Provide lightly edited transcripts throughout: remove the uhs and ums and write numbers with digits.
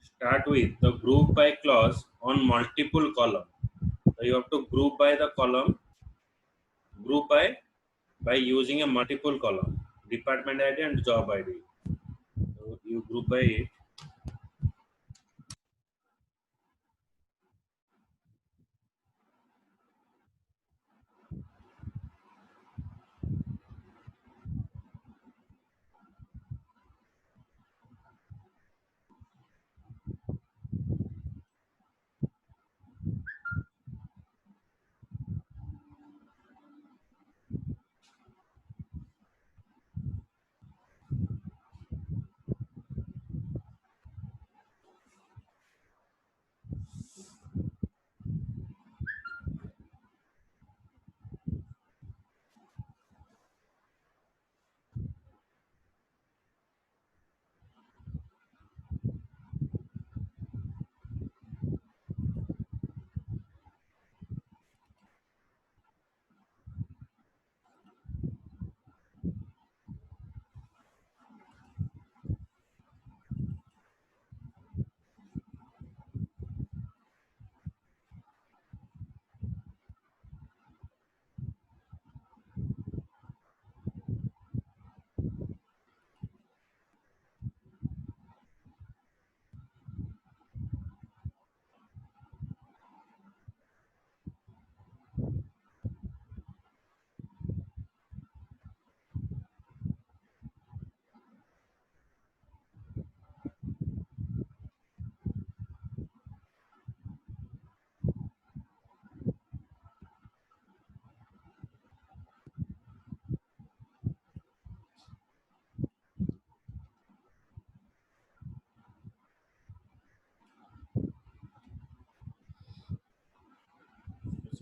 start with the group by clause on multiple column. So you have to group by the column, group by using a multiple column, department ID and job ID. So you group by it.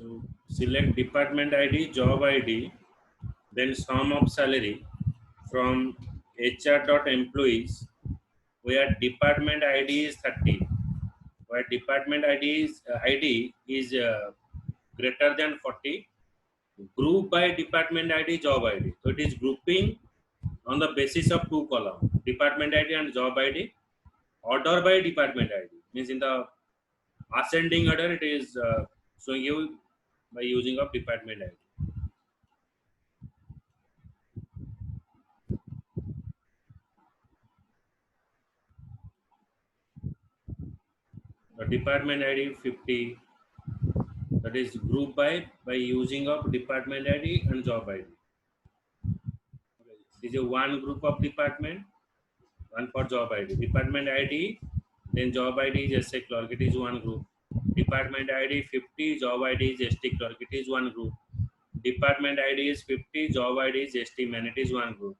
So select department ID, job ID, then sum of salary from HR.employees where department ID is 30, where department ID is greater than 40, group by department ID, job ID. So it is grouping on the basis of two columns, department ID and job ID. Order by department ID means in the ascending order it is showing you by using of department ID. The department ID 50, that is group by using of department ID and job ID. This is one group of department, one for job ID. Department ID, then job ID is SA clerk, it is one group. Department ID 50, job ID is ST clerk, it is one group. Department ID is 50, job ID is ST man, it is one group.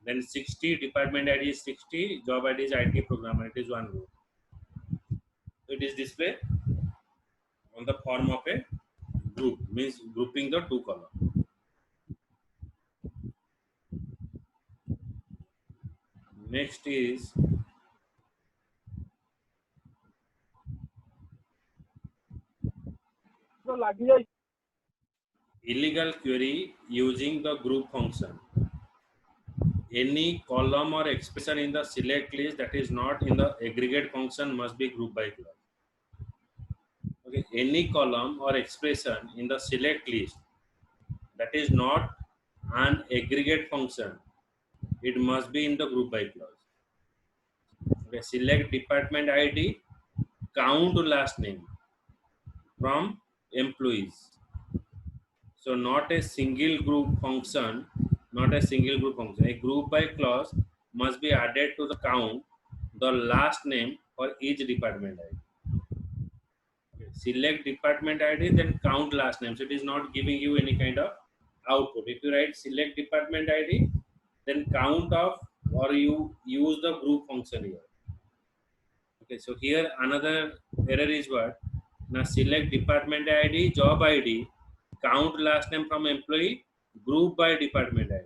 Then 60, department ID is 60, job ID is IT programmer, it is one group. So it is displayed on the form of a group, means grouping the two columns. Next is illegal query using the group function. Any column or expression in the select list that is not in the aggregate function must be grouped by clause. Okay, any column or expression in the select list that is not an aggregate function, it must be in the group by clause. Okay, select department ID, count last name from employees. So not a single group function, not a single group function. A group by clause must be added to the count the last name for each department ID. Okay. Select department ID, then count last name. So it is not giving you any kind of output. If you write select department ID, then count of, or you use the group function here. Okay, so here another error is what? Now select department ID, job ID, count last name from employee, group by department ID.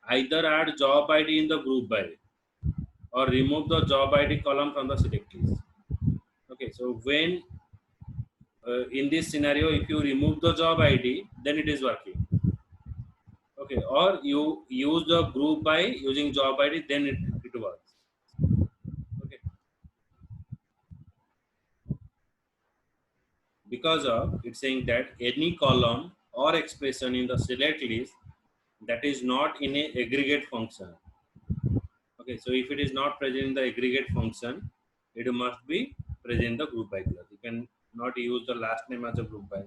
Either add job ID in the group by or remove the job ID column from the select list. Okay, so when in this scenario, if you remove the job ID, then it is working. Okay, or you use the group by using job ID, then it works. Okay, because of it's saying that any column or expression in the select list that is not in a aggregate function. Okay, so if it is not present in the aggregate function, it must be present in the group by clause. You can not use the last name as a group by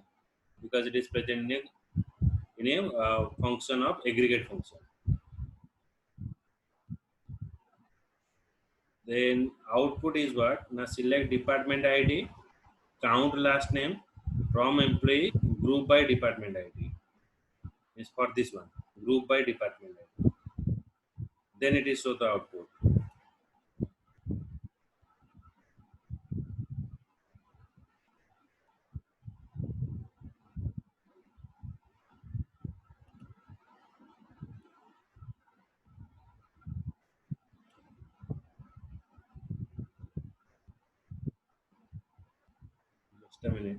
because it is present in a function of aggregate function. Then output is what? Now select department ID, count last name from employee, group by department ID. Is for this one, group by department ID. Then it is show the output. Just a minute.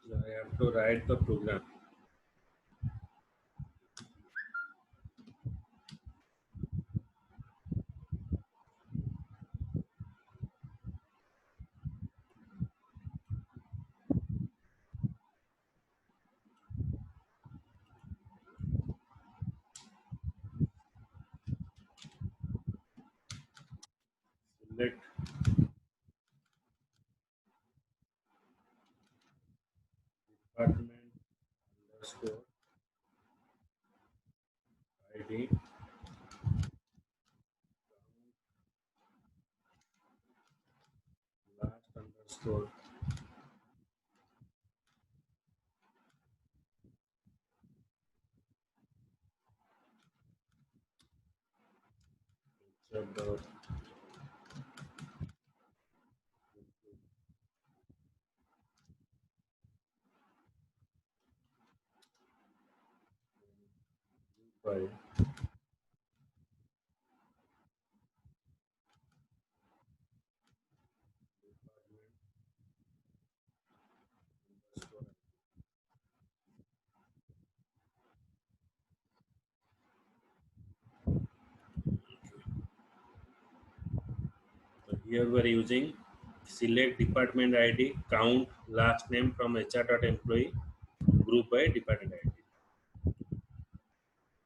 So I have to write the program. Select department underscore ID last underscore dot by underscore. So here we are using select department ID, count last name from HR.employee, group by department ID,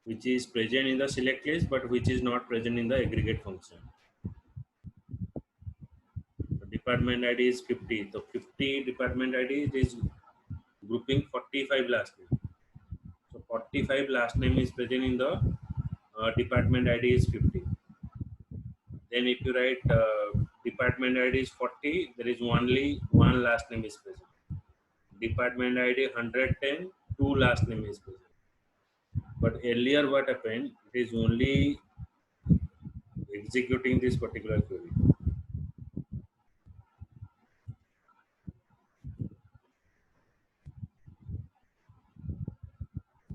which is present in the select list but which is not present in the aggregate function. The department ID is 50. So 50 department ID is grouping 45 last name. So 45 last name is present in the department ID is 50. Then if you write department ID is 40, there is only one last name is present. Department ID 110, two last name is present. But earlier what happened, it is only executing this particular query.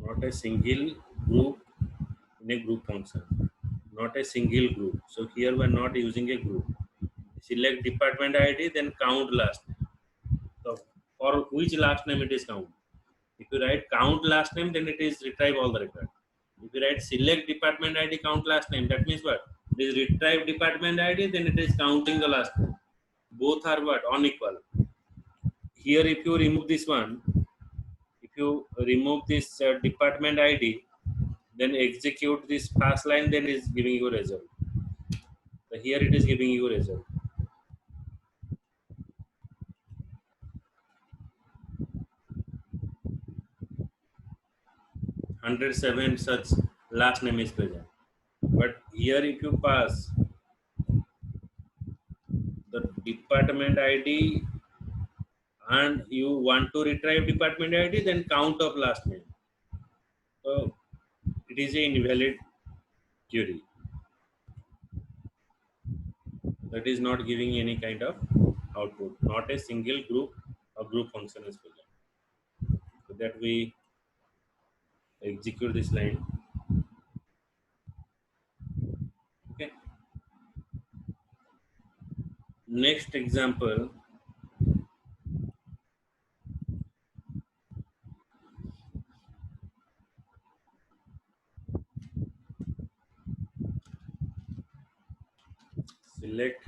Not a single group in a group function. Not a single group. So here we are not using a group. Select department ID, then count last name. So for which last name it is count? If you write count last name, then it is retrieve all the record. If you write select department ID count last name, that means what? It is retrieve department ID, then it is counting the last name. Both are what? Unequal. Here, if you remove this one, if you remove this department ID, then execute this pass line, then it is giving you a result. So here it is giving you a result. 107 such last name is present. But here if you pass the department ID and you want to retrieve department ID, then count of last name. So it is an invalid query. That is not giving any kind of output. Not a single group or group function is present. So that we execute this line. Okay. Next example. Select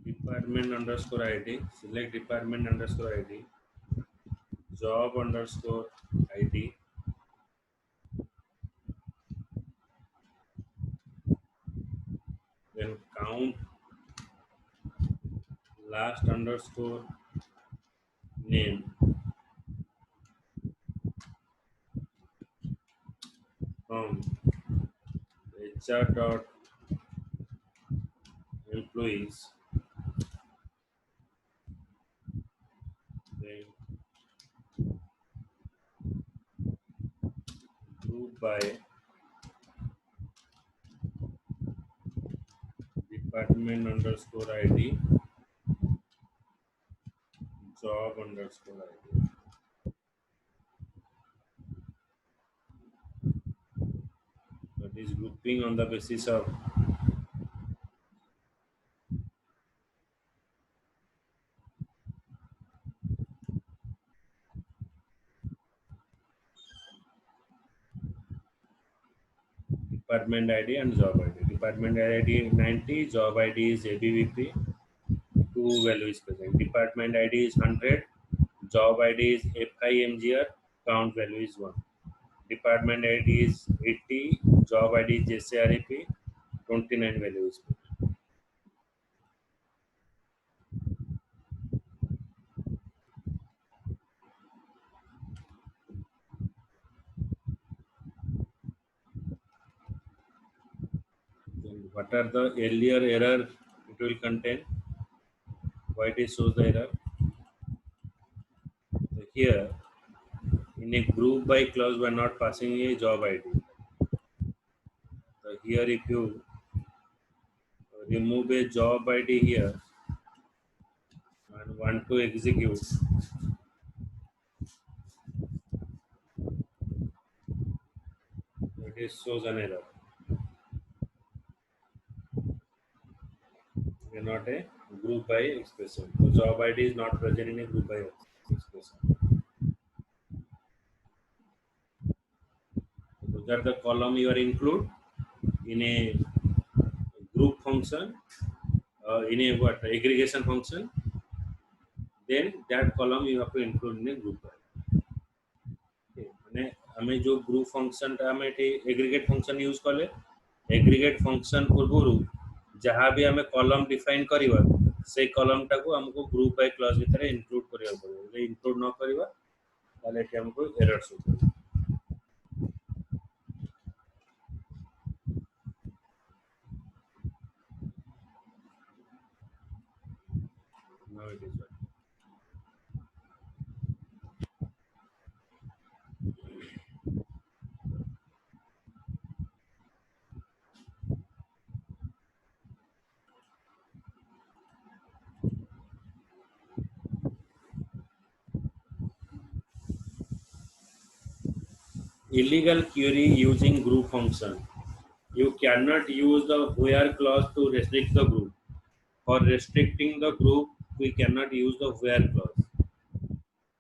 department underscore ID. Select department underscore ID. Job underscore ID. Then count last underscore name from HR dot employees, then group by department underscore ID, job underscore ID. That is grouping on the basis of department ID and job ID. Department ID 90, job ID is ABVP, two values present. Department ID is 100, job ID is FIMGR, count value is 1. Department ID is 80, job ID is JCREP, 29 values. Then what are the earlier error it will contain? Why it shows the error? So here in a group by clause we are not passing a job ID. So here if you remove a job ID here and want to execute, it shows an error. We are not a group by expression. So job ID is not present in a group by expression. Those are the column you are include in a group function, in a what aggregation function. Then that column you have to include in a group by. माने हमें जो group function टा हमें aggregate function use कले aggregate function पूर्व जहाँ भी हमें कॉलम डिफाइन करवा से कॉलम टाको हमको ग्रुप बाय क्लास भीतर इंक्लूड करिया पड़िबो जे इंक्लूड न करिबा ताले एठी हमको एरर शो करिबो now it is illegal query using group function. You cannot use the where clause to restrict the group. For restricting the group, we cannot use the where clause.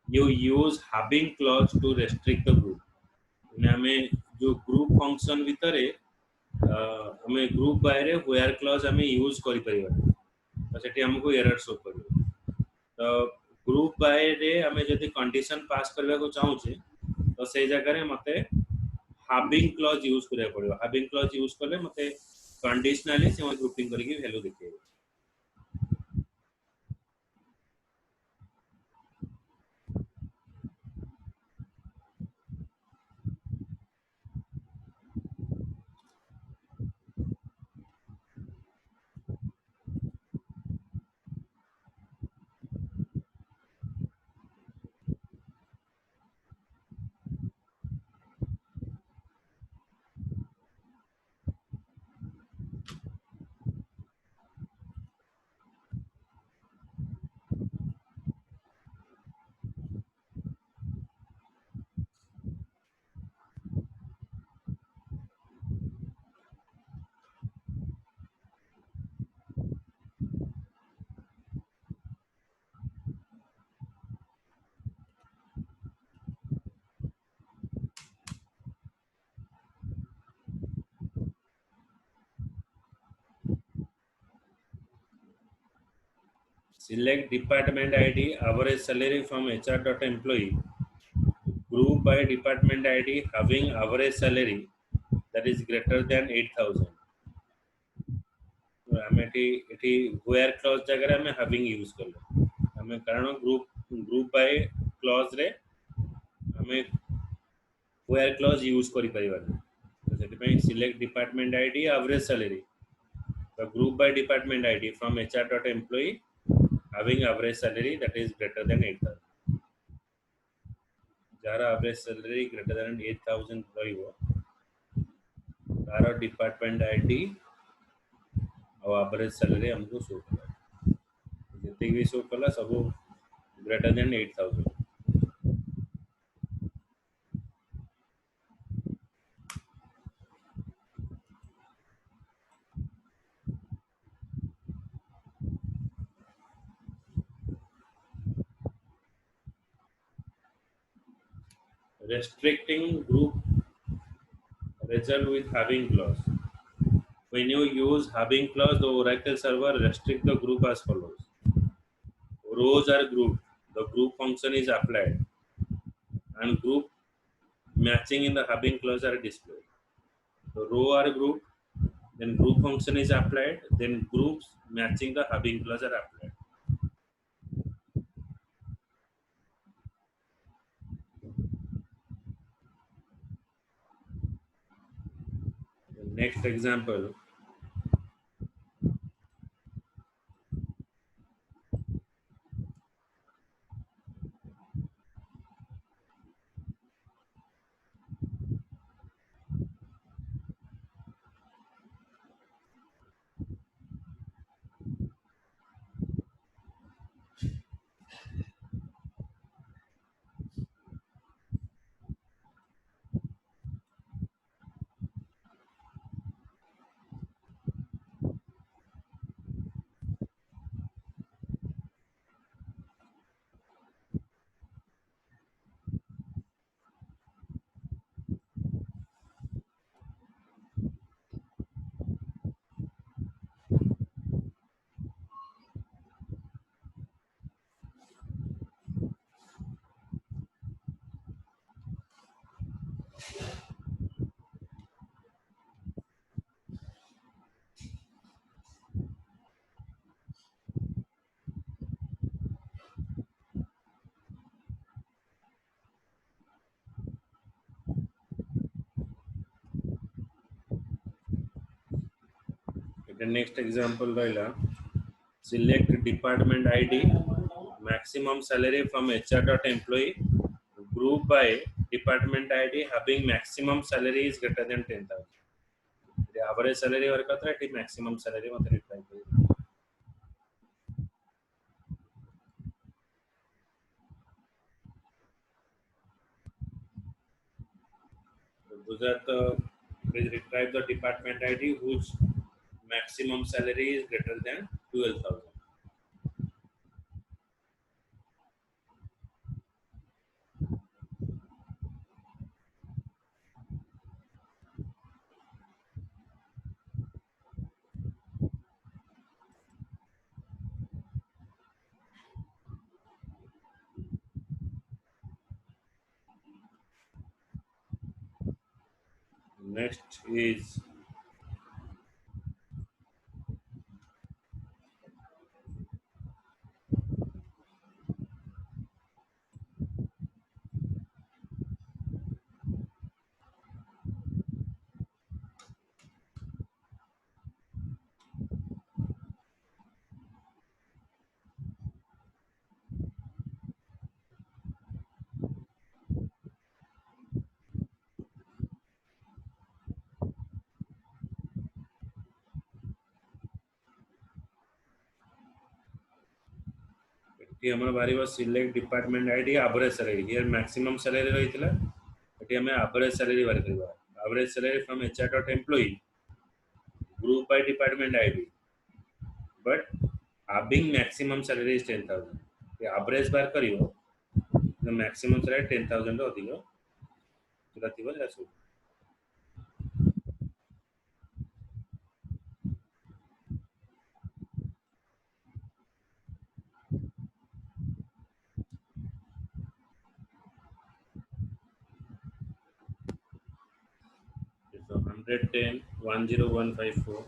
You use having clause to restrict the group. ମାନେ ଆମେ जो group function ଭିତରେ ଆମେ group ବାହାରେ where clause ଆମେ use କରିପାରିବା ତ ସେଠି ଆମକୁ error show କରିବ ତ group ବାହାରେ ଆମେ ଯଦି condition pass କରିବାକୁ ଚାହୁଁଛେ ତ ସେଇ ଜାଗାରେ ମତେ having clause use କରିବାକୁ ପଡିବ having clause use କଲେ ମତେ conditionally ସେ grouping କରିକି value ଦେଖେଇବ select department id average salary from hr.employee group by department id having average salary that is greater than 8000 ଆମେ ଏଠି where clause ଜାଗାରେ ଆମେ having use କଲେ ଆମେ କାରଣ group by clause ରେ ଆମେ where clause use କରି परिबानी ତ ସେଥିପାଇଁ select department id average salary the group by department id from hr.employee having average salary that is greater than 8000 ଯାହାର average salary greater than 8000 ରହିବ ତାର department id ଆଉ average salary हमको शो कला ଯେତିକି ବି ଶୋ କଲା ସବୁ greater than 8000 restricting group result with having clause. When you use having clause, the Oracle server restrict the group as follows. Rows are grouped, the group function is applied, and group matching in the having clause are displayed. The row are grouped, then group function is applied, then groups matching the having clause are applied. The next example, The next example rahila, select department ID, maximum salary from HR dot employee, group by department ID having maximum salary is greater than 10,000. The average salary or katra maximum salary mate reply karibe. Those are the, please retrieve the department ID whose maximum salary is greater than 12,000. Next is कि हमर बारी was select department ID average salary. Here maximum salary रहितला. एटी हमें average salary बारी करबा. Average salary from HR dot employee group by department ID. But having maximum salary is 10,000. ये average बार करियो. The maximum salary 10,000 रो अधिक तुला थिबा जासु. So 110 10154.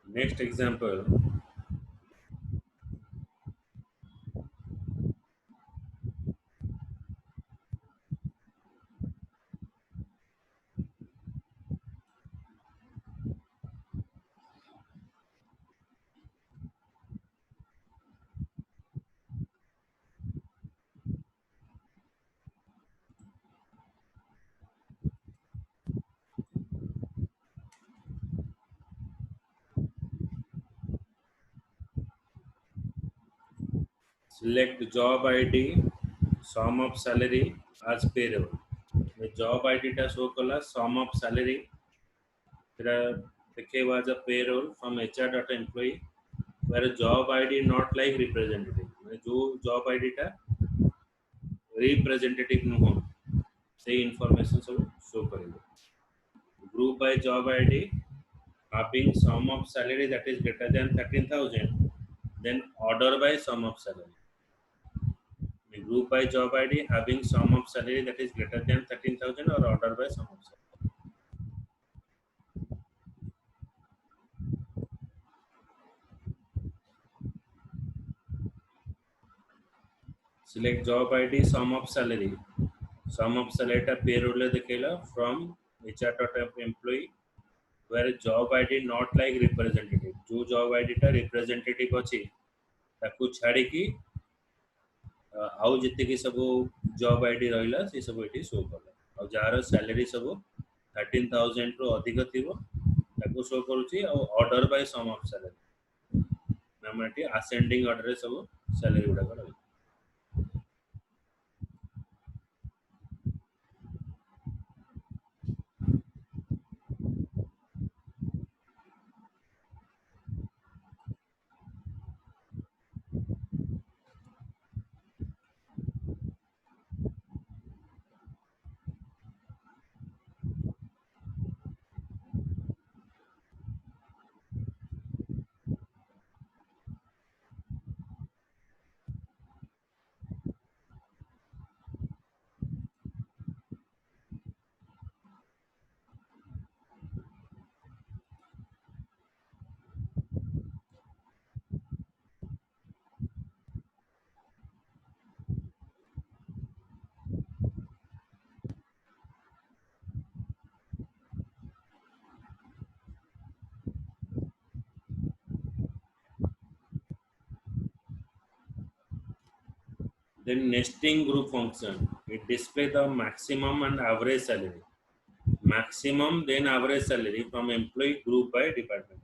Next example. Select job ID, sum of salary as payroll. The job ID टा show कला sum of salary. फिर दिखेगा as a payroll from HR dot employee where job ID not like representative. मतलब जो job ID टा representative नु हो सही information सब show करेगा. Group by job ID having sum of salary that is greater than 13,000. Then order by sum of salary. The group by job ID having sum of salary that is greater than 13,000 or order by sum of salary. Select job ID sum of salary. Sum of salary टा payroll ले दिखेला from HR dot employee where job ID not like representative. जो job ID टा representative अच्छी ताकू छाड़ी की आउ जितने की सब जॉब आईडी रहिला से सब एठी शो करला और जार सैलरी सब 13,000 रो अधिक थिबो ताकू शो करूची और order by sum of salary नमटी असेंडिंग ऑर्डर रे सब सैलरी उडा कर. Then nesting group function, it display the maximum and average salary. Maximum then average salary from employee group by department.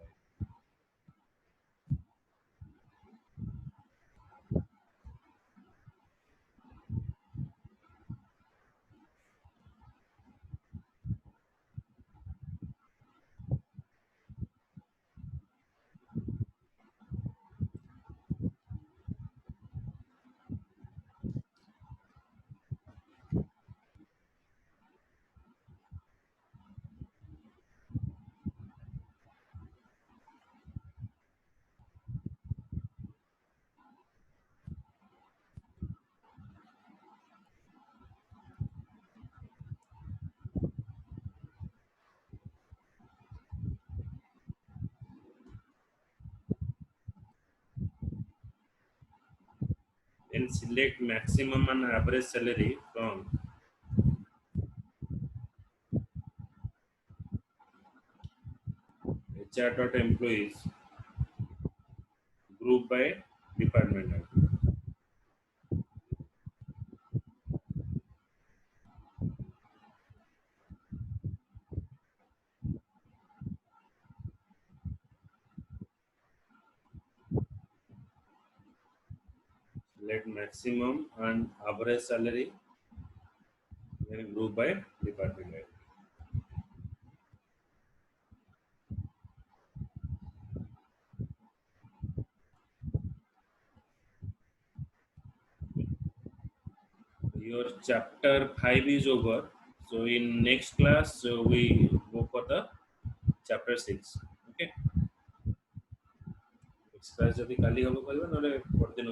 Then select maximum and average salary from HR.employees group by department. Select maximum and average salary, then group by department. Your chapter 5 is over. So in next class, we go for the chapter 6. Okay. Next class যদি কালি হবে কইবা নলে পরদিন